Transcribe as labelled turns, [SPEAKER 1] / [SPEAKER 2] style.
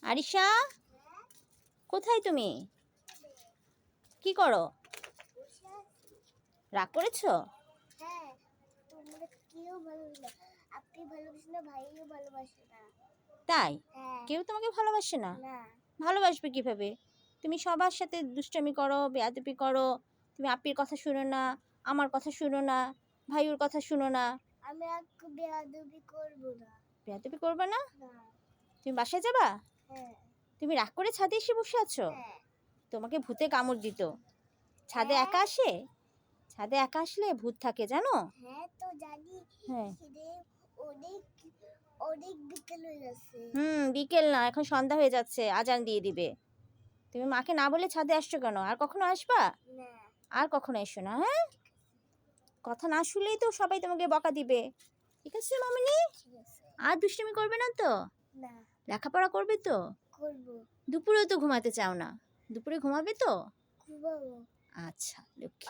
[SPEAKER 1] আরিশা, কোথায় তুমি? কি করো? রাগ করেছো?
[SPEAKER 2] হ্যাঁ, তোমরা কেউ ভালোবাসে না। আপনি ভালোবাসে না, ভাইও ভালোবাসে না।
[SPEAKER 1] তাই?
[SPEAKER 2] হ্যাঁ।
[SPEAKER 1] কেউ তোমাকে ভালোবাসে না?
[SPEAKER 2] না।
[SPEAKER 1] ভালোবাসবে কিভাবে? তুমি সবার সাথে দুষ্টামি করো, বেয়াদবি করো। তুমি আপ্পির কথা শুনো না, আমার কথা শুনো না, ভাইয়ের কথা শুনো না।
[SPEAKER 2] আমি আর বেয়াদবি করব না।
[SPEAKER 1] বেয়াদবি করবে না?
[SPEAKER 2] না।
[SPEAKER 1] তুমি বাসায় যাবা?
[SPEAKER 2] হ্যাঁ।
[SPEAKER 1] তুমি রাগ করে ছাদে এসে বসে আছো?
[SPEAKER 2] হ্যাঁ।
[SPEAKER 1] তোমাকে ভূতে কামড় দিত। ছাদে
[SPEAKER 2] হ্যাঁ।
[SPEAKER 1] একা আসে? ছাদে একা আসলে ভূত থাকে জানো?
[SPEAKER 2] হ্যাঁ, তো জানি।
[SPEAKER 1] হ্যাঁ।
[SPEAKER 2] সেদিন অনেক অনেক বিকেল হয়ে গেছে।
[SPEAKER 1] বিকেল না, এখন সন্ধ্যা হয়ে যাচ্ছে, আজান দিয়ে দিবে। তুমি মাকে না বলে ছাদে আসছো কেন? আর কখনো আসবা?
[SPEAKER 2] না।
[SPEAKER 1] আর কখনো এসো না, হ্যাঁ? কথা না শুনলেই তো সবাই তোমাকে বকা দিবে। ঠিক আছে মামনি?
[SPEAKER 2] ঠিক আছে।
[SPEAKER 1] আর দুষ্টুমি করবে না তো?
[SPEAKER 2] না।
[SPEAKER 1] লেখাপড়া করবে তো?
[SPEAKER 2] করব।
[SPEAKER 1] দুপুরেও তো ঘুমাতে চাও না। দুপুরে ঘুমাবে তো?
[SPEAKER 2] ঘুমাবো।
[SPEAKER 1] আচ্ছা, লক্ষ্মী।